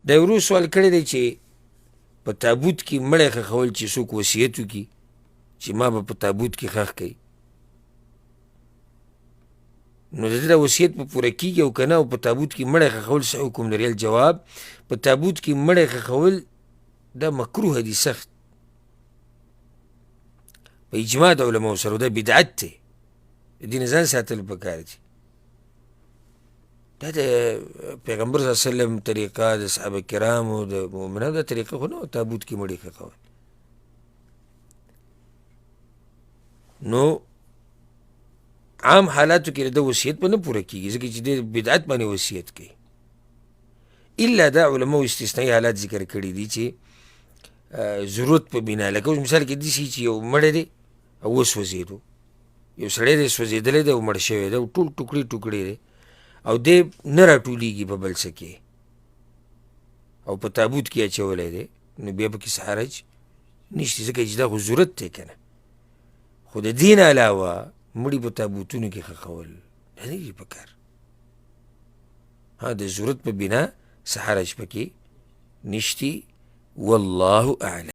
دا ورو سوال کړی دی چې په تابوت کې مړی ښخول چې څوک وصیت وکړي چې ما به په تابوت کې ښخ کوي، نو د ده دا وصیت به پوره کېږي او که نه، او په تابوت کې مړی ښخول څه حکم لري؟ الجواب، په تابوت کې مړی ښخول دا مکروه دي سخت په اجماع د علماو سره، دا بدعت دی، د دې نه ځان ساتل پکار دي. دا د پیغمبر صلی الله علیه وسلم طریقه، د صحابه کرامو، د مؤمنانو دا طریقه خو نه وه تابوت کې مړي ښخول. نو عام حالاتو کې د ده وصیت به نه پوره کېږي ځکه چې د بدعت باندې وصیت کوي، الا دا علماو استثنایي حالات ذکر کړي دي چې ضرورت په بنا، لکه اوس مثال کې داسې چې یو مړی دی او وسوځېدو، یو سړی دی سوځېدلی دی او مړ شوی دی او ټول ټوکړې ټوکړې دی او دی نه راټولېږي په بل څه کې او په تابوت کې اچولی دی، نو بیا پکې څه حرج نشته ځکه چې دا خو ضرورت دی که نه. خو د دې نه علاوه مړي په تابوتونو کې ښخول دا نه دي پکار. ها د ضرورت په بنا څه حرج پکې نشتي. والله اعلم.